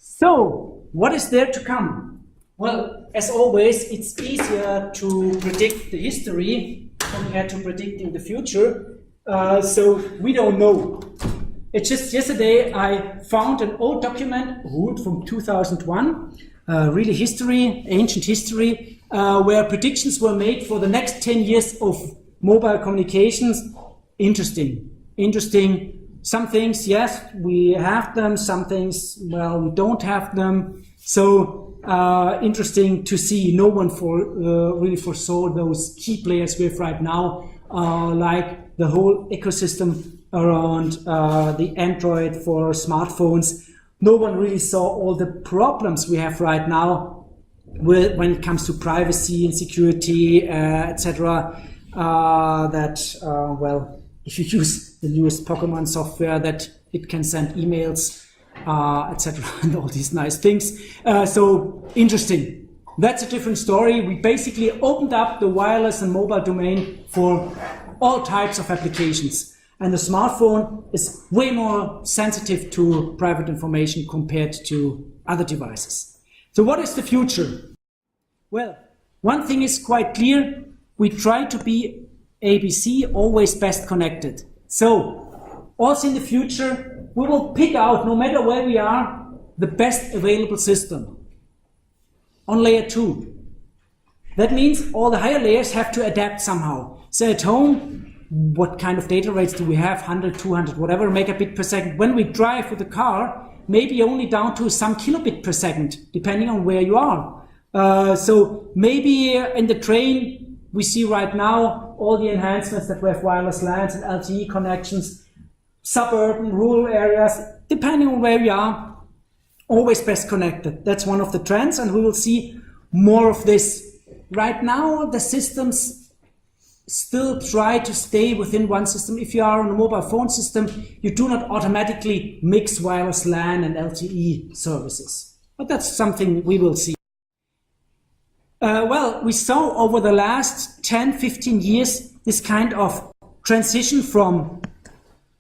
So, what is there to come? Well, as always, it's easier to predict the history compared to predicting the future. So, we don't know. It's just yesterday I found an old document, ruled from 2001, really history, ancient history, where predictions were made for the next 10 years of mobile communications. Interesting. Some things, yes, we have them. Some things, well, we don't have them. So interesting to see. No one really foresaw those key players we have right now, like the whole ecosystem around the Android for smartphones. No one really saw all the problems we have right now when it comes to privacy and security, etc. Well, if you use the newest Pokemon software, that it can send emails, etc., and all these nice things. So interesting. That's a different story. We basically opened up the wireless and mobile domain for all types of applications. And the smartphone is way more sensitive to private information compared to other devices. So what is the future? Well, one thing is quite clear. We try to be ABC, always best connected. So, also in the future, we will pick out, no matter where we are, the best available system on layer 2. That means all the higher layers have to adapt somehow. So at home, what kind of data rates do we have? 100, 200, whatever megabit per second. When we drive with the car, maybe only down to some kilobit per second, depending on where you are. So maybe in the train, we see right now all the enhancements that we have wireless LANs and LTE connections, suburban, rural areas, depending on where we are, always best connected. That's one of the trends, and we will see more of this. Right now, the systems still try to stay within one system. If you are on a mobile phone system, you do not automatically mix wireless LAN and LTE services. But that's something we will see. Well, we saw over the last 10, 15 years this kind of transition from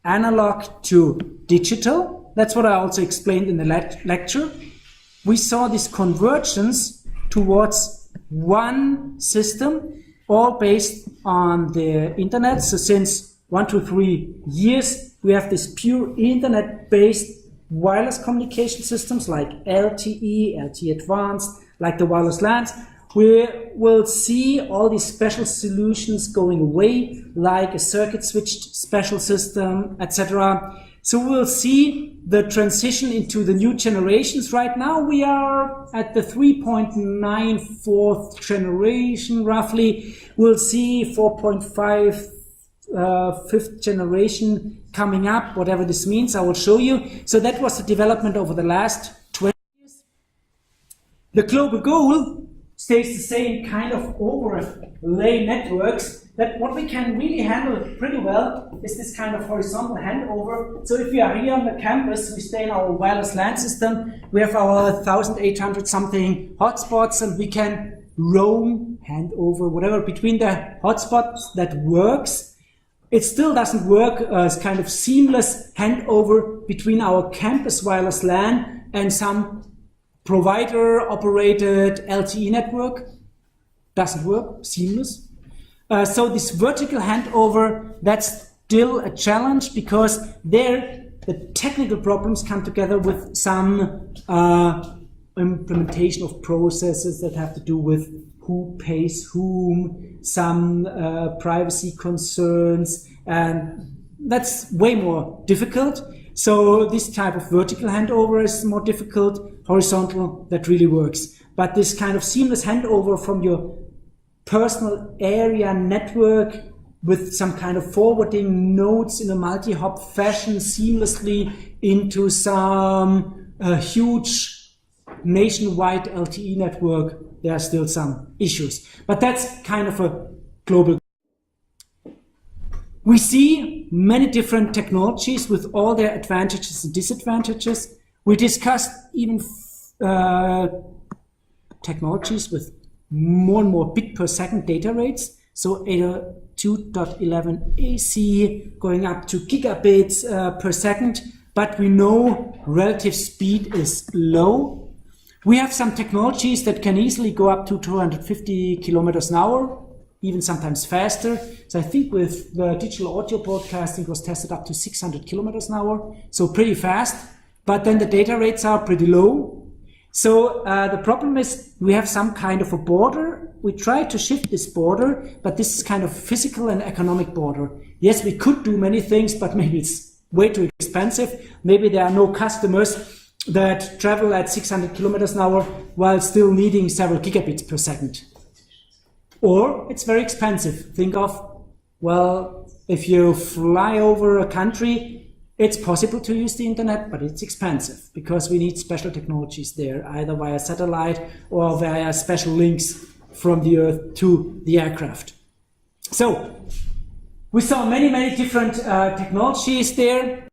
analog to digital. That's what I also explained in the lecture. We saw this convergence towards one system, all based on the internet. So since 1 to 3 years, we have this pure internet-based wireless communication systems like LTE, LTE Advanced, like the wireless LANs. We will see all these special solutions going away, like a circuit switched special system, etc. So we'll see the transition into the new generations. Right now we are at the 3.94th generation, roughly. We'll see 4.5 fifth generation coming up, whatever this means, I will show you. So that was the development over the last 20 years. The global goal stays the same, kind of overlay networks. That what we can really handle pretty well is this kind of horizontal handover. So if we are here on the campus, we stay in our wireless LAN system, we have our 1,800 something hotspots, and we can roam, hand over, whatever, between the hotspots. That works. It still doesn't work as kind of seamless handover between our campus wireless LAN and some provider-operated LTE network. Doesn't work, seamless. So this vertical handover, that's still a challenge, because there the technical problems come together with some implementation of processes that have to do with who pays whom, some privacy concerns, and that's way more difficult. So this type of vertical handover is more difficult. Horizontal, that really works. But this kind of seamless handover from your personal area network with some kind of forwarding nodes in a multi-hop fashion seamlessly into some huge nationwide LTE network, there are still some issues. But that's kind of a global. We see many different technologies with all their advantages and disadvantages. We discussed even technologies with more and more bit per second data rates. So 802.11 AC going up to gigabits per second. but we know relative speed is low. We have some technologies that can easily go up to 250 kilometers an hour, even sometimes faster. So I think with the digital audio broadcasting, it was tested up to 600 kilometers an hour, so pretty fast. But then the data rates are pretty low. So the problem is we have some kind of a border. We try to shift this border, but this is kind of physical and economic border. Yes, we could do many things, but maybe it's way too expensive. Maybe there are no customers that travel at 600 kilometers an hour while still needing several gigabits per second. Or it's very expensive. Think of, well, if you fly over a country, it's possible to use the internet, but it's expensive because we need special technologies there, either via satellite or via special links from the Earth to the aircraft. So we saw many different technologies there.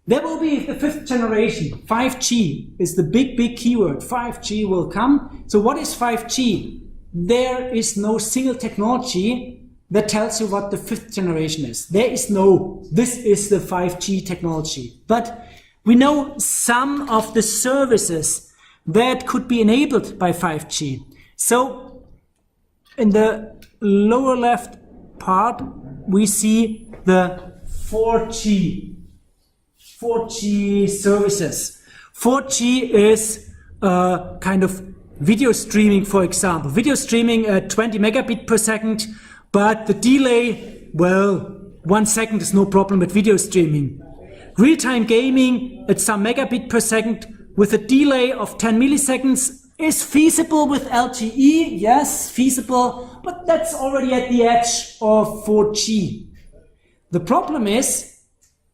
There will be the fifth generation. 5G is the big keyword. 5G will come. So what is 5G? There is no single technology that tells you what the fifth generation is. There is no, this is the 5G technology. But we know some of the services that could be enabled by 5G. So in the lower left part, we see the 4G services. 4G is kind of video streaming, for example. Video streaming at 20 megabit per second, but the delay, well, 1 second is no problem with video streaming. Real-time gaming at some megabit per second with a delay of 10 milliseconds is feasible with LTE, yes, feasible, but that's already at the edge of 4G. The problem is,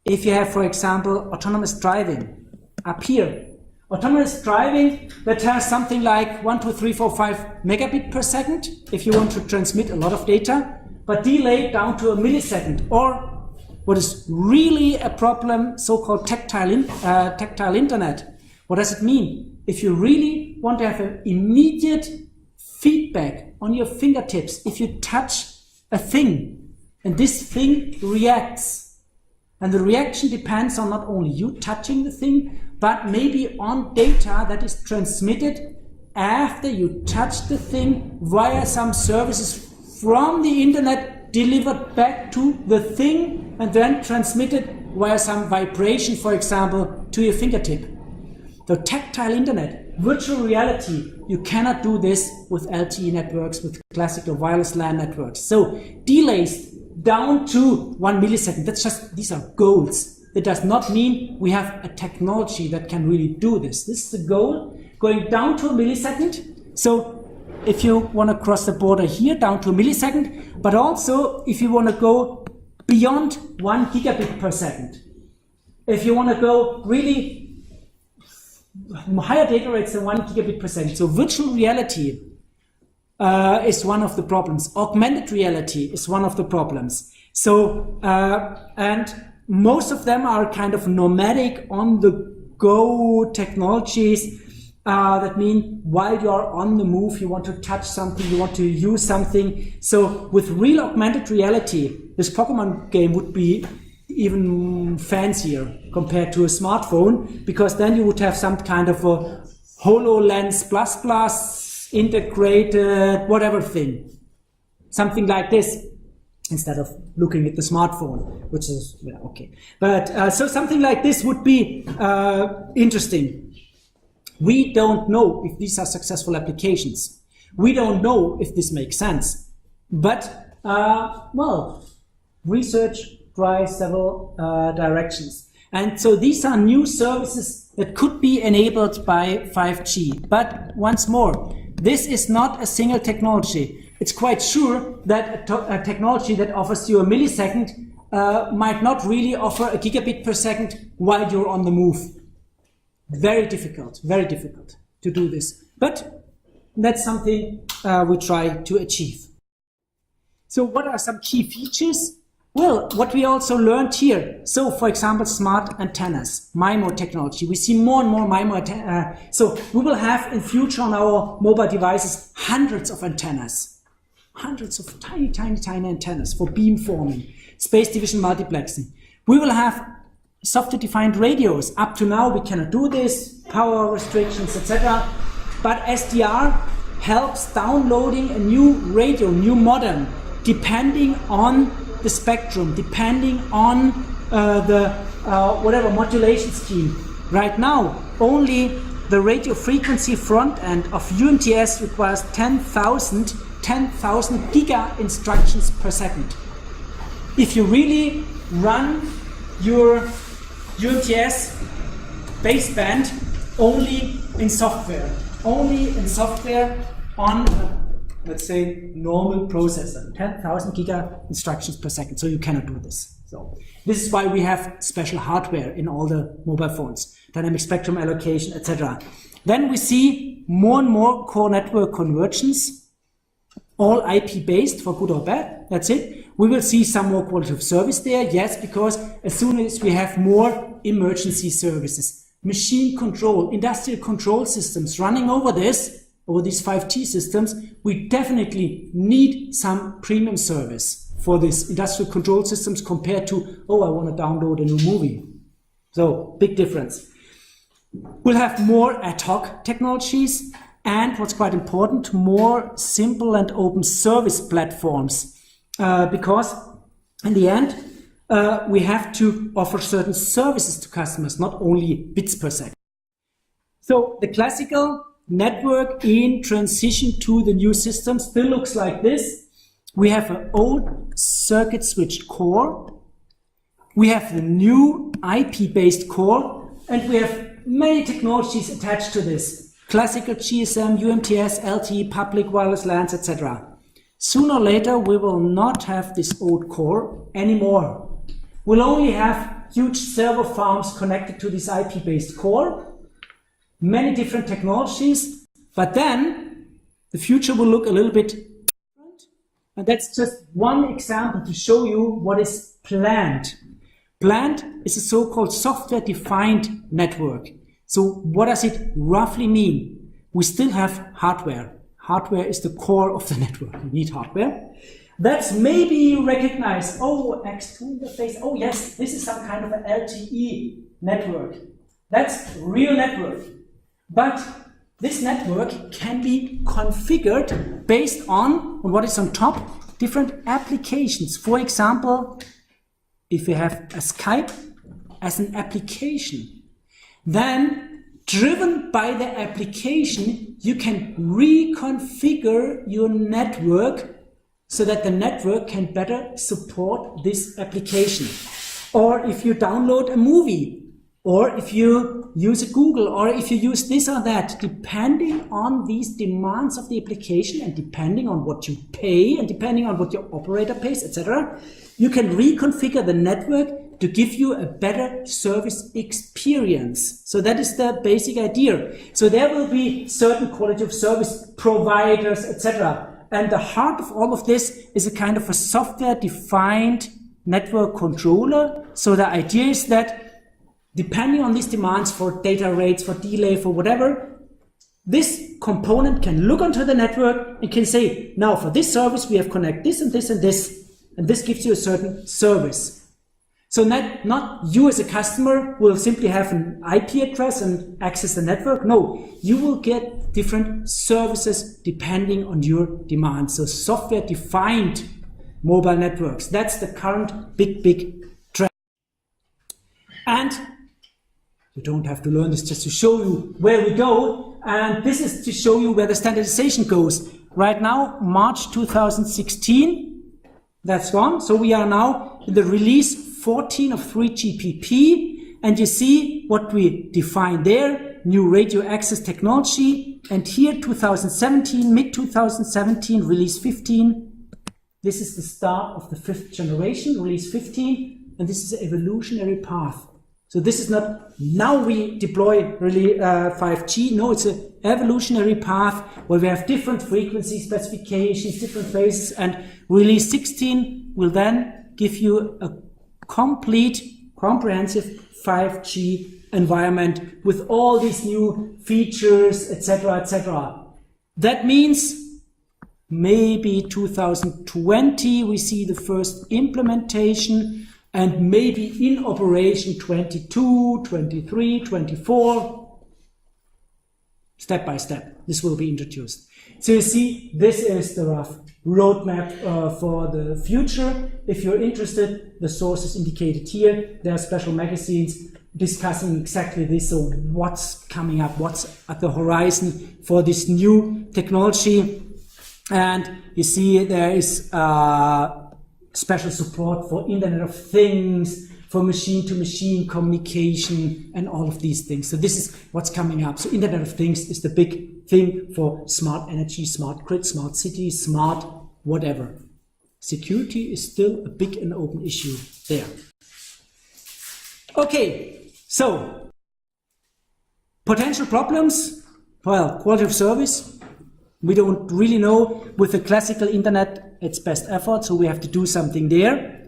if you have, for example, autonomous driving up here, autonomous driving that has something like 1, 2, 3, 4, 5 megabit per second if you want to transmit a lot of data, but delayed down to a millisecond. Or what is really a problem, so-called tactile internet. What does it mean? If you really want to have an immediate feedback on your fingertips, if you touch a thing and this thing reacts, and the reaction depends on not only you touching the thing, but maybe on data that is transmitted after you touch the thing via some services from the internet delivered back to the thing and then transmitted via some vibration, for example, to your fingertip. The tactile internet, virtual reality, you cannot do this with LTE networks, with classical wireless LAN networks. So delays down to 1 millisecond, that's just, these are goals. That does not mean we have a technology that can really do this. This is the goal, going down to a millisecond. So if you want to cross the border here, down to a millisecond, but also if you want to go beyond 1 gigabit per second. If you want to go really higher data rates than 1 gigabit per second. So virtual reality is one of the problems. Augmented reality is one of the problems. So, and most of them are kind of nomadic, on-the-go technologies that mean while you are on the move, you want to touch something, you want to use something. So with real augmented reality, this Pokemon game would be even fancier compared to a smartphone, because then you would have some kind of a HoloLens plus integrated whatever thing. Something like this, instead of looking at the smartphone, which is, yeah, okay. But so something like this would be interesting. We don't know if these are successful applications. We don't know if this makes sense. But, well, research tries several directions. And so these are new services that could be enabled by 5G. But once more, this is not a single technology. It's quite sure that a technology that offers you a millisecond might not really offer a gigabit per second while you're on the move. Very difficult to do this. But that's something we try to achieve. So what are some key features? Well, what we also learned here. So, for example, smart antennas, MIMO technology. We see more and more MIMO antennas. So we will have in future on our mobile devices hundreds of antennas. Hundreds of tiny antennas for beamforming, space division multiplexing. We will have software-defined radios. Up to now, we cannot do this, power restrictions, etc. But SDR helps downloading a new radio, new modem, depending on the spectrum, depending on whatever modulation scheme. Right now, only the radio frequency front end of UMTS requires 10,000 giga instructions per second. If you really run your UMTS baseband only in software on, let's say, normal processor, 10,000 giga instructions per second, so you cannot do this. So this is why we have special hardware in all the mobile phones, dynamic spectrum allocation, etc. Then we see more and more core network convergence, all IP based, for good or bad, that's it. We will see some more quality of service there, yes, because as soon as we have more emergency services, machine control, industrial control systems running over these 5G systems, we definitely need some premium service for these industrial control systems compared to, oh, I want to download a new movie. So, big difference. We'll have more ad hoc technologies and, what's quite important, more simple and open service platforms. Because in the end, we have to offer certain services to customers, not only bits per second. So the classical network in transition to the new system still looks like this. We have an old circuit switch core. We have the new IP-based core, and we have many technologies attached to this. Classical GSM, UMTS, LTE, public wireless LANs, etc. Sooner or later, we will not have this old core anymore. We'll only have huge server farms connected to this IP-based core, many different technologies, but then the future will look a little bit different. And that's just one example to show you what is planned. Planned is a so-called software-defined network. So what does it roughly mean? We still have hardware. Hardware is the core of the network. You need hardware. That's maybe you recognize, oh, X2 interface, oh yes, this is some kind of an LTE network. That's real network. But this network can be configured based on what is on top, different applications. For example, if you have a Skype as an application, then driven by the application, you can reconfigure your network so that the network can better support this application. Or if you download a movie, or if you use a Google, or if you use this or that, depending on these demands of the application and depending on what you pay and depending on what your operator pays, etc., you can reconfigure the network to give you a better service experience. So that is the basic idea. So there will be certain quality of service providers, etc. And the heart of all of this is a kind of a software-defined network controller. So the idea is that depending on these demands for data rates, for delay, for whatever, this component can look onto the network and can say, now for this service we have connect this and this and this, and this gives you a certain service. So not you as a customer will simply have an IP address and access the network. No, you will get different services depending on your demands. So software-defined mobile networks. That's the current big trend. And you don't have to learn this just to show you where we go. And this is to show you where the standardization goes. Right now, March 2016, that's gone. So we are now in the release 14 of 3GPP, and you see what we define there, new radio access technology, and here 2017, mid-2017, release 15. This is the start of the 5th generation, release 15, and this is an evolutionary path. So this is not, now we deploy really 5G, no, it's an evolutionary path where we have different frequency specifications, different phases, and release 16 will then give you a complete, comprehensive 5G environment with all these new features, etc., etc. That means maybe 2020 we see the first implementation. and maybe in operation 22, 23, 24. Step by step, this will be introduced. So you see, this is the rough roadmap for the future. If you're interested, the source is indicated here. There are special magazines discussing exactly this, so what's coming up, what's at the horizon for this new technology. And you see there is special support for Internet of Things, for machine-to-machine communication, and all of these things. So this is what's coming up. So Internet of Things is the big thing for smart energy, smart grid, smart cities, smart whatever. Security is still a big and open issue there. Okay, so potential problems. Well, quality of service. We don't really know. With the classical internet, it's best effort, so we have to do something there.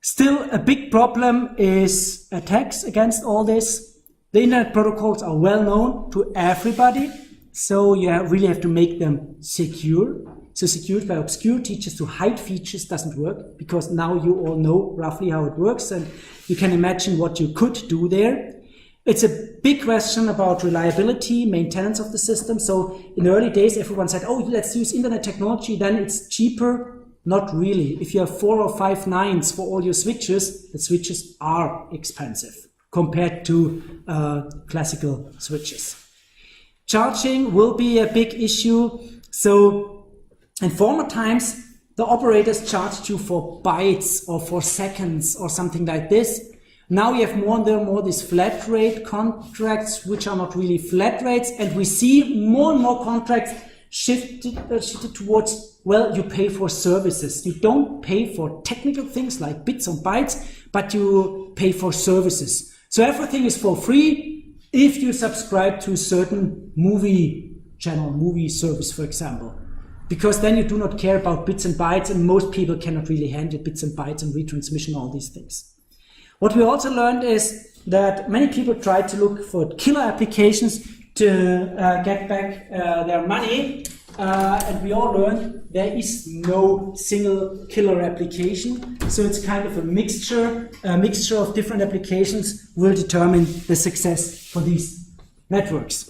Still, a big problem is attacks against all this. The internet protocols are well known to everybody, so you really have to make them secure. So secured by obscurity, just to hide features doesn't work, because now you all know roughly how it works, and you can imagine what you could do there. It's a big question about reliability, maintenance of the system. So in the early days, everyone said, oh, let's use internet technology, then it's cheaper. Not really. If you have 4 or 5 nines for all your switches, the switches are expensive compared to classical switches. Charging will be a big issue. So in former times, the operators charged you for bytes or for seconds or something like this. Now we have more and more these flat rate contracts, which are not really flat rates, and we see more and more contracts shifted towards, well, you pay for services. You don't pay for technical things like bits and bytes, but you pay for services. So everything is for free if you subscribe to a certain movie channel, movie service, for example. Because then you do not care about bits and bytes, and most people cannot really handle bits and bytes and retransmission, all these things. What we also learned is that many people try to look for killer applications to get back their money, and we all learned there is no single killer application. So it's kind of a mixture of different applications will determine the success for these networks.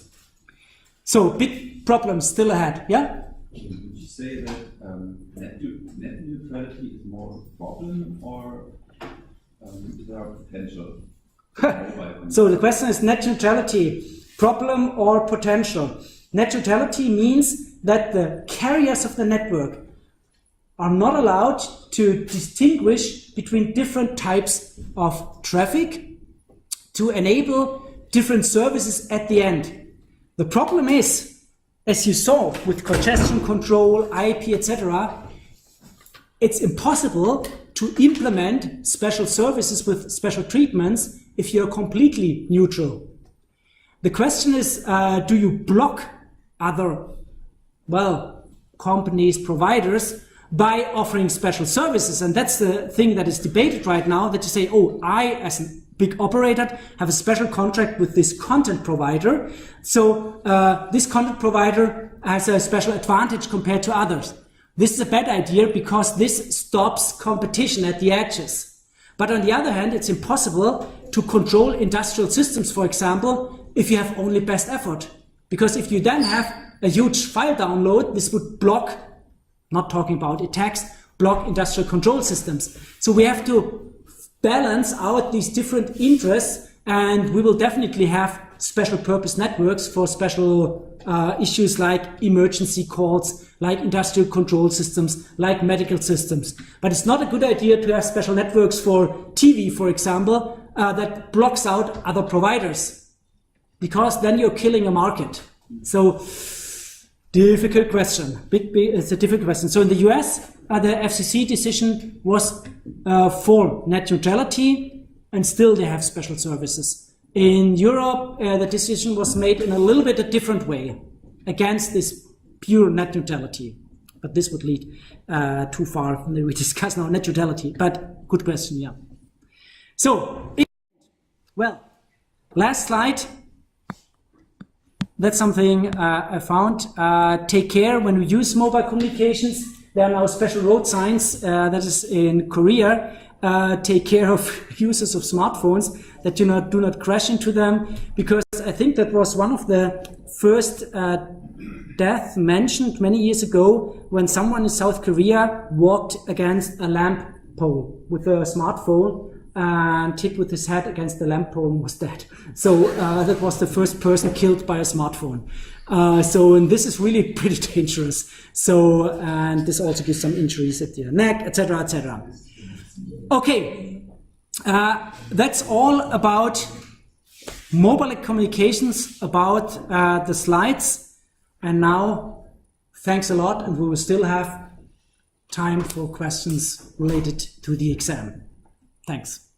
So big problems still ahead, yeah? Would you say that net neutrality is more a problem, or is there a potential? So the question is net neutrality, problem or potential? Net neutrality means that the carriers of the network are not allowed to distinguish between different types of traffic to enable different services at the end. The problem is, as you saw with congestion control, IP, etc., it's impossible to implement special services with special treatments if you're completely neutral. The question is, do you block other, well, companies, providers, by offering special services? And that's the thing that is debated right now, that you say, oh, I, as a big operator, have a special contract with this content provider. So this content provider has a special advantage compared to others. This is a bad idea because this stops competition at the edges. But on the other hand, it's impossible to control industrial systems, for example, if you have only best effort. Because if you then have a huge file download, this would block, not talking about attacks, block industrial control systems. So we have to balance out these different interests, and we will definitely have special purpose networks for special issues like emergency calls, like industrial control systems, like medical systems. But it's not a good idea to have special networks for TV, for example, that blocks out other providers, because then you're killing a market. So, difficult question. It's a difficult question. So in the US, the FCC decision was for net neutrality, and still they have special services. In Europe, the decision was made in a little bit a different way, against this pure net neutrality. But this would lead too far. We discuss now net neutrality, but good question, yeah. So, well, last slide. That's something I found. Take care when we use mobile communications. There are now special road signs, that is in Korea, take care of users of smartphones, that you do not crash into them, because I think that was one of the first death mentioned many years ago when someone in South Korea walked against a lamp pole with a smartphone and hit with his head against the lamp pole and was dead. So that was the first person killed by a smartphone. And this is really pretty dangerous. So, and this also gives some injuries at the neck, etc., etc. Okay, that's all about mobile communications, about the slides. And now, thanks a lot, and we will still have time for questions related to the exam. Thanks.